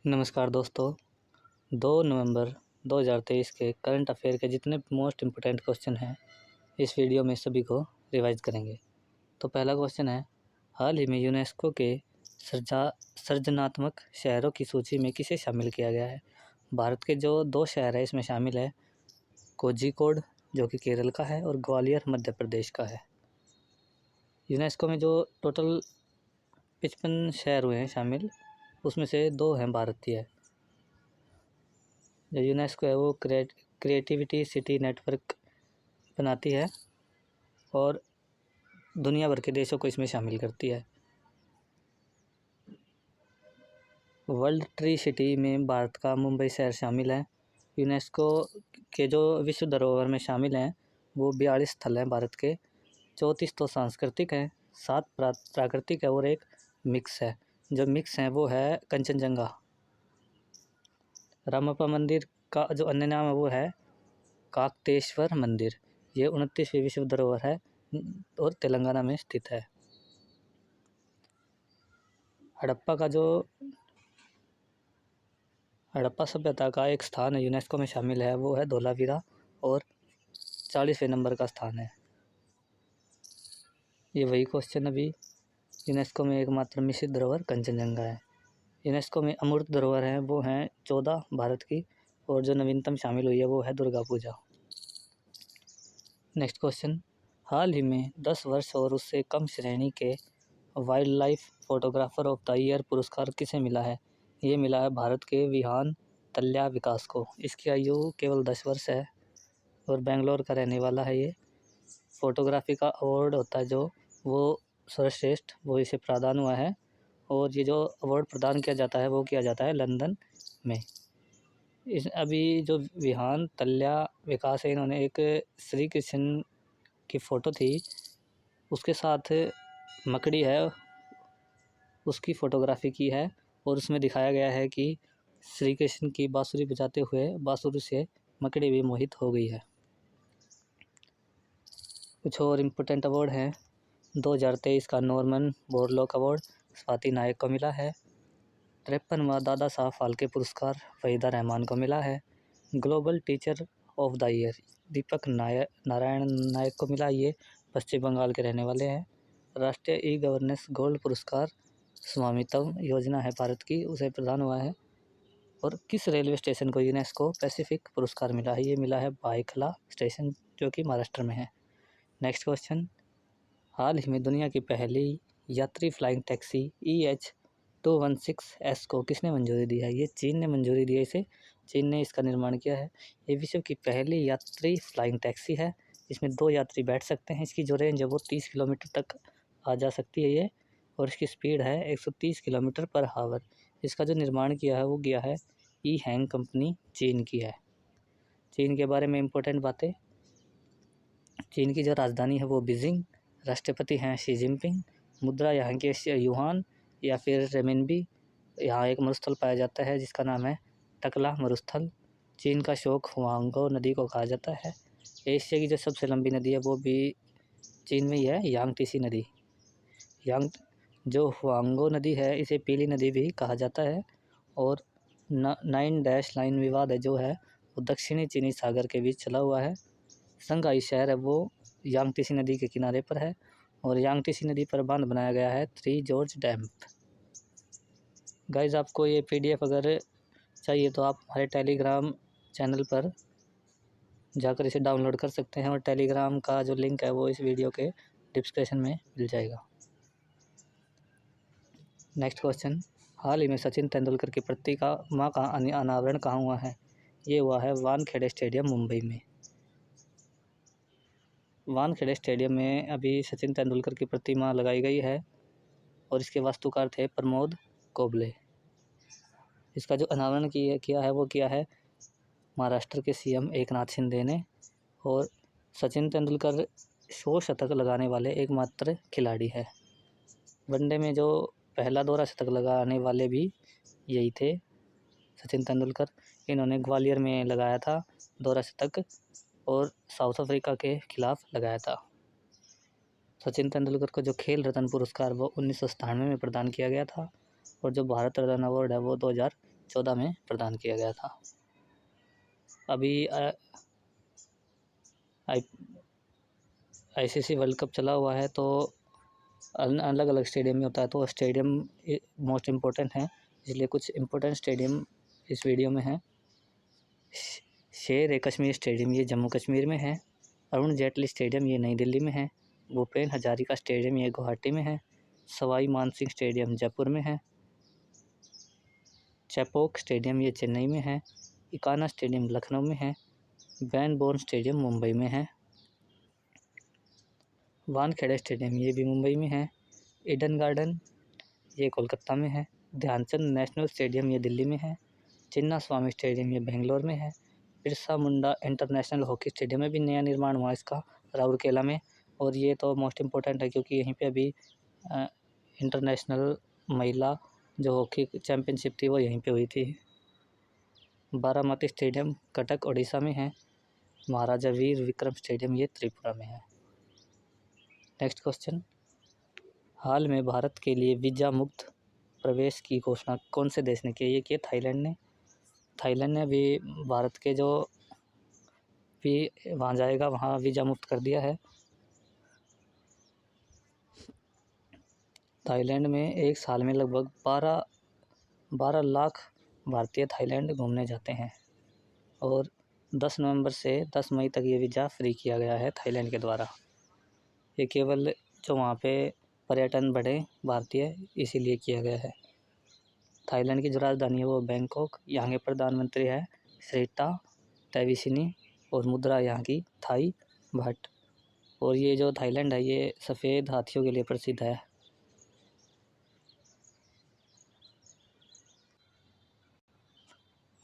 नमस्कार दोस्तों। 2 नवंबर 2023 के करंट अफेयर के जितने मोस्ट इम्पोर्टेंट क्वेश्चन हैं इस वीडियो में सभी को रिवाइज करेंगे। तो पहला क्वेश्चन है, हाल ही में यूनेस्को के सृजनात्मक शहरों की सूची में किसे शामिल किया गया है। भारत के जो 2 शहर हैं इसमें शामिल है कोझिकोड जो कि केरल का है और ग्वालियर मध्य प्रदेश का है। यूनेस्को में जो टोटल 55 शहर हुए हैं शामिल, उसमें से 2 हैं भारतीय। जो यूनेस्को है वो क्रिएटिविटी सिटी नेटवर्क बनाती है और दुनिया भर के देशों को इसमें शामिल करती है। वर्ल्ड ट्री सिटी में भारत का मुंबई शहर शामिल है। यूनेस्को के जो विश्व धरोहर में शामिल हैं वो 42 स्थल हैं भारत के। 34 तो सांस्कृतिक हैं, 7 प्राकृतिक है और एक मिक्स है। जो मिक्स है वो है कंचनजंगा। रामप्पा मंदिर का जो अन्य नाम है वो है काकतेश्वर मंदिर। ये 29वीं विश्व धरोहर है और तेलंगाना में स्थित है। हड़प्पा सभ्यता का एक स्थान है यूनेस्को में शामिल है, वो है धोलावीरा और 40वें नंबर का स्थान है। ये वही क्वेश्चन अभी यूनेस्को में एकमात्र मिश्रित धरोहर कंचनजंगा है। यूनेस्को में अमूर्त धरोहर हैं वो हैं 14 भारत की, और जो नवीनतम शामिल हुई है वो है दुर्गा पूजा। नेक्स्ट क्वेश्चन, हाल ही में 10 वर्ष और उससे कम श्रेणी के wild life photographer of the year पुरस्कार किसे मिला है। ये मिला है भारत के विहान तल्या विकास को। इसकी आयु केवल 10 वर्ष है और बेंगलोर का रहने वाला है। ये फोटोग्राफी का अवार्ड होता है जो वो सर्वश्रेष्ठ वो इसे प्रदान हुआ है, और ये जो अवार्ड प्रदान किया जाता है वो किया जाता है लंदन में। इस अभी जो विहान तल्या विकास है, इन्होंने एक श्री कृष्ण की फ़ोटो थी, उसके साथ मकड़ी है उसकी फ़ोटोग्राफी की है, और उसमें दिखाया गया है कि श्री कृष्ण की बांसुरी बजाते हुए बांसुरी से मकड़ी भी मोहित हो गई है। कुछ और इम्पोर्टेंट अवार्ड हैं। 2023 का नॉर्मन बोरलॉग अवार्ड स्वाति नायक को मिला है। 53वां दादा साहब फाल्के पुरस्कार वहीदा रहमान को मिला है। Global teacher of the year Deepak Narayan Nayak को मिला। ये पश्चिम बंगाल के रहने वाले हैं। राष्ट्रीय ई गवर्नेंस गोल्ड पुरस्कार स्वामित्व योजना है भारत की, उसे प्रदान हुआ है। और किस रेलवे स्टेशन को यूनेस्को पैसिफिक पुरस्कार मिला है। ये मिला है भायखला स्टेशन जो कि महाराष्ट्र में है। नेक्स्ट क्वेश्चन, हाल ही में दुनिया की पहली यात्री फ्लाइंग टैक्सी EH216S को किसने मंजूरी दी है। ये चीन ने मंजूरी दी है इसे। चीन ने इसका निर्माण किया है। ये विश्व की पहली यात्री फ्लाइंग टैक्सी है। इसमें 2 यात्री बैठ सकते हैं। इसकी जो रेंज है वो 30 किलोमीटर तक आ जा सकती है ये, और इसकी स्पीड है 130 किलोमीटर पर हावर। इसका जो निर्माण किया है वो किया है ई हैंग कंपनी चीन की है। चीन के बारे में इम्पोर्टेंट बातें, चीन की जो राजधानी है वो बीजिंग, राष्ट्रपति हैं शी जिनपिंग, मुद्रा यहाँ के युआन या फिर रेमिनबी। यहाँ एक मरुस्थल पाया जाता है जिसका नाम है टकला मरुस्थल। चीन का शोक हुआंगो नदी को कहा जाता है। एशिया की जो सबसे लंबी नदी है वो भी चीन में ही है, यांगतीसी नदी। जो हुआंगो नदी है इसे पीली नदी भी कहा जाता है। और 9-लाइन विवाद है जो है वो दक्षिणी चीनी सागर के बीच चला हुआ है। शंघाई शहर है वो यांगतीसी नदी के किनारे पर है, और यांगतीसी नदी पर बांध बनाया गया है 3 जॉर्ज डैम। गाइज, आपको ये PDF अगर चाहिए तो आप हमारे टेलीग्राम चैनल पर जाकर इसे डाउनलोड कर सकते हैं, और टेलीग्राम का जो लिंक है वो इस वीडियो के डिस्क्रिप्शन में मिल जाएगा। नेक्स्ट क्वेश्चन, हाल ही में सचिन तेंदुलकर की प्रतिमा का अनावरण कहाँ हुआ है। ये हुआ है वानखेड़े स्टेडियम मुंबई में। वानखेड़े स्टेडियम में अभी सचिन तेंदुलकर की प्रतिमा लगाई गई है, और इसके वास्तुकार थे प्रमोद कोबले। इसका जो अनावरण किया है वो किया है महाराष्ट्र के CM एकनाथ शिंदे ने। और सचिन तेंदुलकर 100 शतक लगाने वाले एकमात्र खिलाड़ी है। वनडे में जो पहला दोहरा शतक लगाने वाले भी यही थे, सचिन तेंदुलकर। इन्होंने ग्वालियर में लगाया था दोहरा शतक और साउथ अफ्रीका के खिलाफ लगाया था। सचिन तेंदुलकर को जो खेल रत्न पुरस्कार वो 1997 में प्रदान किया गया था, और जो भारत रत्न अवार्ड है वो 2014 में प्रदान किया गया था। अभी ICC वर्ल्ड कप चला हुआ है, तो अलग अलग स्टेडियम में होता है, तो स्टेडियम मोस्ट इम्पोर्टेंट है, इसलिए कुछ इम्पोर्टेंट स्टेडियम इस वीडियो में है। शेर ए कश्मीर स्टेडियम ये जम्मू कश्मीर में है। अरुण जेटली स्टेडियम ये नई दिल्ली में है। भूपेन हजारिका स्टेडियम ये गुवाहाटी में है। सवाई मानसिंह स्टेडियम जयपुर में है। चेपॉक स्टेडियम ये चेन्नई में है। इकाना स्टेडियम लखनऊ में है। वैन बोर्न स्टेडियम मुंबई में है। वानखेड़े स्टेडियम ये भी मुंबई में है। ईडन गार्डन ये कोलकाता में है। ध्यानचंद नेशनल स्टेडियम ये दिल्ली में है। चिन्ना स्वामी स्टेडियम ये बेंगलोर में है। Birsa Munda international hockey stadium में भी नया निर्माण हुआ इसका, राउरकेला में, और ये तो मोस्ट इम्पोर्टेंट है क्योंकि यहीं पे अभी इंटरनेशनल महिला जो हॉकी चैम्पियनशिप थी वो यहीं पे हुई थी। बारामती स्टेडियम कटक उड़ीसा में है। महाराजा वीर विक्रम स्टेडियम ये त्रिपुरा में है। नेक्स्ट क्वेश्चन, हाल में भारत के लिए वीज़ा मुक्त प्रवेश की घोषणा कौन से देश ने की? ये किया थाईलैंड ने। थाईलैंड ने भी भारत के जो भी वहाँ जाएगा वहाँ वीज़ा मुक्त कर दिया है। थाईलैंड में एक साल में लगभग 12 लाख भारतीय थाईलैंड घूमने जाते हैं, और 10 नवंबर से 10 मई तक ये वीज़ा फ्री किया गया है थाईलैंड के द्वारा। ये केवल जो वहाँ पे पर्यटन बढ़े भारतीय, इसीलिए किया गया है। थाईलैंड की जो राजधानी है वो बैंकॉक, यहाँ के प्रधानमंत्री है श्रीता तैविसिनी, और मुद्रा यहाँ की थाई बाट। और ये जो थाईलैंड है ये सफ़ेद हाथियों के लिए प्रसिद्ध है।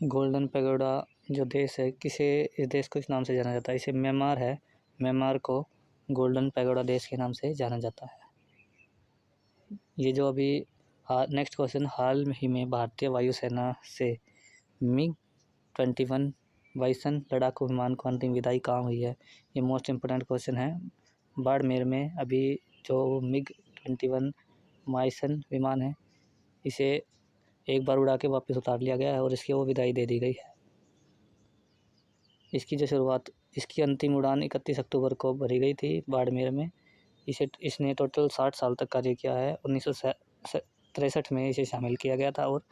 गोल्डन पैगोडा जो देश है, इस देश को इस नाम से जाना जाता है, इसे म्यांमार है। म्यांमार को गोल्डन पैगोडा देश के नाम से जाना जाता है। ये जो अभी नेक्स्ट क्वेश्चन, हाल ही में भारतीय वायुसेना से MiG-21 बाइसन लड़ाकू विमान को अंतिम विदाई कहाँ हुई है? ये मोस्ट इम्पोर्टेंट क्वेश्चन है। बाड़मेर में अभी जो MiG-21 बाइसन विमान है, इसे एक बार उड़ा के वापस उतार लिया गया है और इसकी वो विदाई दे दी गई है। इसकी अंतिम उड़ान 31 अक्टूबर को भरी गई थी बाड़मेर में। इसने टोटल 60 साल तक कार्य किया है। 1963 में इसे शामिल किया गया था और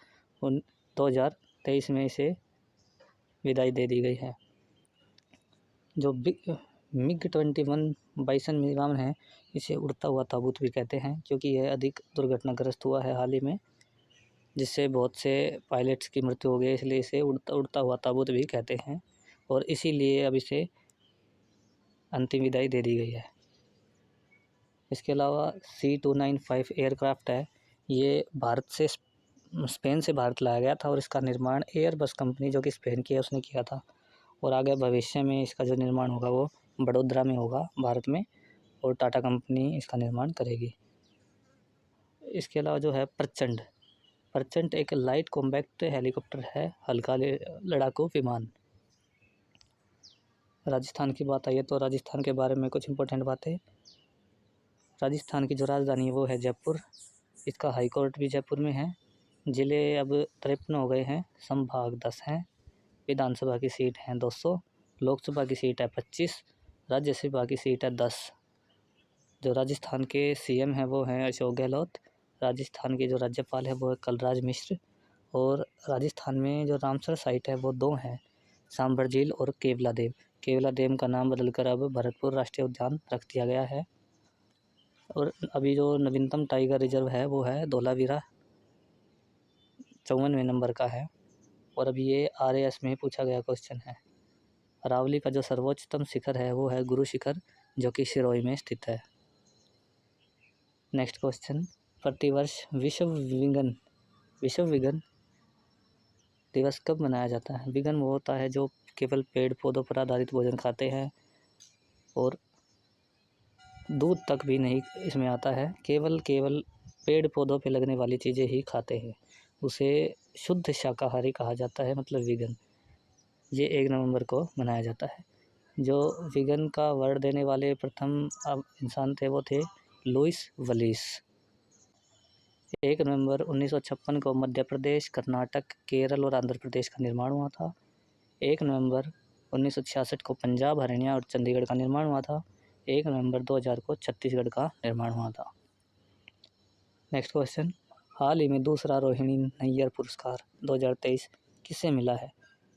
2023 में इसे विदाई दे दी गई है। जो MiG-21 बाइसन विमान है, इसे उड़ता हुआ ताबूत भी कहते हैं क्योंकि यह अधिक दुर्घटनाग्रस्त हुआ है हाल ही में, जिससे बहुत से पायलट्स की मृत्यु हो गई, इसलिए इसे उड़ता हुआ ताबूत भी कहते हैं, और इसीलिए अब इसे अंतिम विदाई दे दी गई है। इसके अलावा C-295 एयरक्राफ्ट है, ये भारत से स्पेन से भारत लाया गया था और इसका निर्माण एयरबस कंपनी जो कि स्पेन की है उसने किया था, और आगे भविष्य में इसका जो निर्माण होगा वो बड़ोदरा में होगा भारत में, और टाटा कंपनी इसका निर्माण करेगी। इसके अलावा जो है प्रचंड एक लाइट कॉम्पैक्ट हेलीकॉप्टर है, हल्का लड़ाकू विमान। राजस्थान की बात आई है तो राजस्थान के बारे में कुछ इम्पोर्टेंट बातें। राजस्थान की जो राजधानी है वो है जयपुर। इसका हाई कोर्ट भी जयपुर में है। ज़िले अब 53 हो गए हैं, संभाग 10 हैं। विधानसभा की सीट हैं 200, लोकसभा की सीट है 25, राज्यसभा की सीट है 10। जो राजस्थान के CM हैं वो हैं अशोक गहलोत। राजस्थान के जो राज्यपाल है वो है कलराज मिश्र। और राजस्थान में जो रामसर साइट है वो 2 हैं, सांभर झील और केवला देव। केवला देव का नाम बदलकर अब भरतपुर राष्ट्रीय उद्यान रख दिया गया है। और अभी जो नवीनतम टाइगर रिजर्व है वो है धौलावीरा, 54वें नंबर का है। और अभी ये RAS में पूछा गया क्वेश्चन है। अरावली का जो सर्वोच्चतम शिखर है वो है गुरु शिखर, जो कि सिरोही में स्थित है। नेक्स्ट क्वेश्चन, प्रतिवर्ष विश्व विगन दिवस कब मनाया जाता है? विगन वो होता है जो केवल पेड़ पौधों पर आधारित भोजन खाते हैं और दूध तक भी नहीं इसमें आता है, केवल पेड़ पौधों पे लगने वाली चीज़ें ही खाते हैं, उसे शुद्ध शाकाहारी कहा जाता है, मतलब विगन। ये 1 नवंबर को मनाया जाता है। जो विगन का वर्ड देने वाले प्रथम इंसान थे वो थे लुईस वलीस। 1 नवंबर 1956 को मध्य प्रदेश, कर्नाटक, केरल और आंध्र प्रदेश का निर्माण हुआ था। 1 नवंबर 1966 को पंजाब, हरियाणा और चंडीगढ़ का निर्माण हुआ था। 1 नवंबर 2000 को छत्तीसगढ़ का निर्माण हुआ था। नेक्स्ट क्वेश्चन, हाल ही में दूसरा रोहिणी नैयर पुरस्कार 2023 किसे मिला है?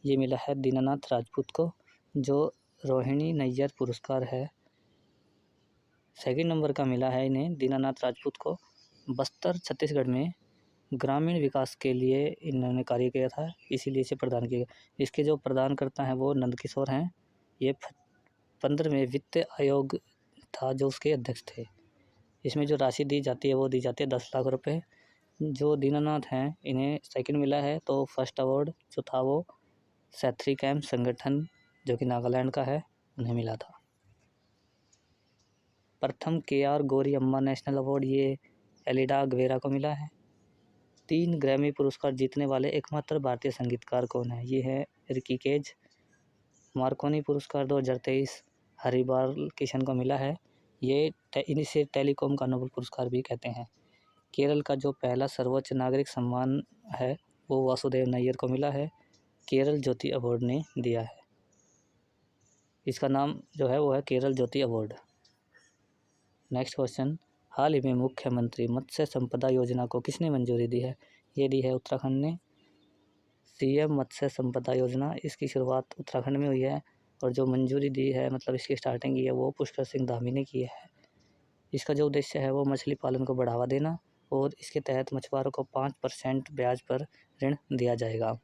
ये मिला है दीनानाथ राजपूत को। जो रोहिणी नैयर पुरस्कार है, सेकंड नंबर का मिला है इन्हें, दीनानाथ राजपूत को। बस्तर, छत्तीसगढ़ में ग्रामीण विकास के लिए इन्होंने कार्य किया था, इसीलिए इसे प्रदान किया गया। इसके जो प्रदान करता है वो नंदकिशोर हैं। ये 15वें वित्त आयोग था जो उसके अध्यक्ष थे। इसमें जो राशि दी जाती है वो दी जाती है 10 लाख रुपए। जो दीनानाथ हैं इन्हें सेकंड मिला है, तो फर्स्ट अवार्ड जो था वो सैथरी कैम्प संगठन जो कि नागालैंड का है, उन्हें मिला था। प्रथम KR गौरी अम्मा नेशनल अवार्ड ये एलिडा गवेरा को मिला है। 3 ग्रैमी पुरस्कार जीतने वाले एकमात्र भारतीय संगीतकार कौन है? ये है रिकी केज। मार्कोनी पुरस्कार 2023 हरिबाल किशन को मिला है। ये इसे टेलीकॉम का नोबेल पुरस्कार भी कहते हैं। केरल का जो पहला सर्वोच्च नागरिक सम्मान है वो वासुदेव नायर को मिला है। केरल ज्योति अवार्ड ने दिया है। इसका नाम जो है वो है केरल ज्योति अवार्ड। नेक्स्ट क्वेश्चन, हाल ही में मुख्यमंत्री मत्स्य संपदा योजना को किसने मंजूरी दी है? ये दी है उत्तराखंड ने। CM मत्स्य संपदा योजना, इसकी शुरुआत उत्तराखंड में हुई है और जो मंजूरी दी है, मतलब इसकी स्टार्टिंग की है, वो पुष्कर सिंह धामी ने की है। इसका जो उद्देश्य है वो मछली पालन को बढ़ावा देना और इसके तहत मछुआरों को 5% ब्याज पर ऋण दिया जाएगा।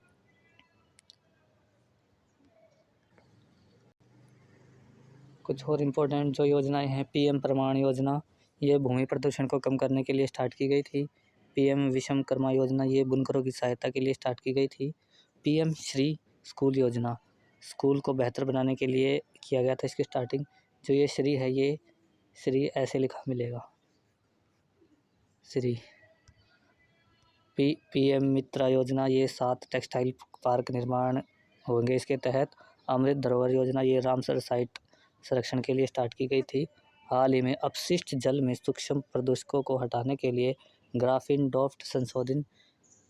कुछ और इम्पोर्टेंट जो योजनाएं हैं, PM प्रमाण योजना, ये भूमि प्रदूषण को कम करने के लिए स्टार्ट की गई थी। PM विश्वकर्मा योजना, ये बुनकरों की सहायता के लिए स्टार्ट की गई थी। PM श्री स्कूल योजना, स्कूल को बेहतर बनाने के लिए किया गया था इसकी स्टार्टिंग। जो ये श्री है, ये श्री ऐसे लिखा मिलेगा, श्री। PM मित्रा योजना, ये 7 टेक्सटाइल पार्क निर्माण होंगे इसके तहत। अमृत धरोहर योजना, ये रामसर साइट संरक्षण के लिए स्टार्ट की गई थी। हाल ही में अपशिष्ट जल में सूक्ष्म प्रदूषकों को हटाने के लिए ग्राफीन डॉफ्ट संशोधित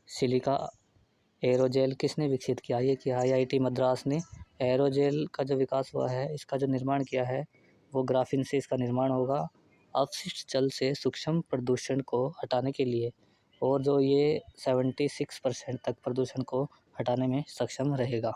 सिलिका एरोजेल किसने विकसित किया? ये किया IIT मद्रास ने। एरोजेल का जो विकास हुआ है, इसका जो निर्माण किया है वो ग्राफीन से इसका निर्माण होगा अपशिष्ट जल से सूक्ष्म प्रदूषण को हटाने के लिए, और जो ये 76% तक प्रदूषण को हटाने में सक्षम रहेगा।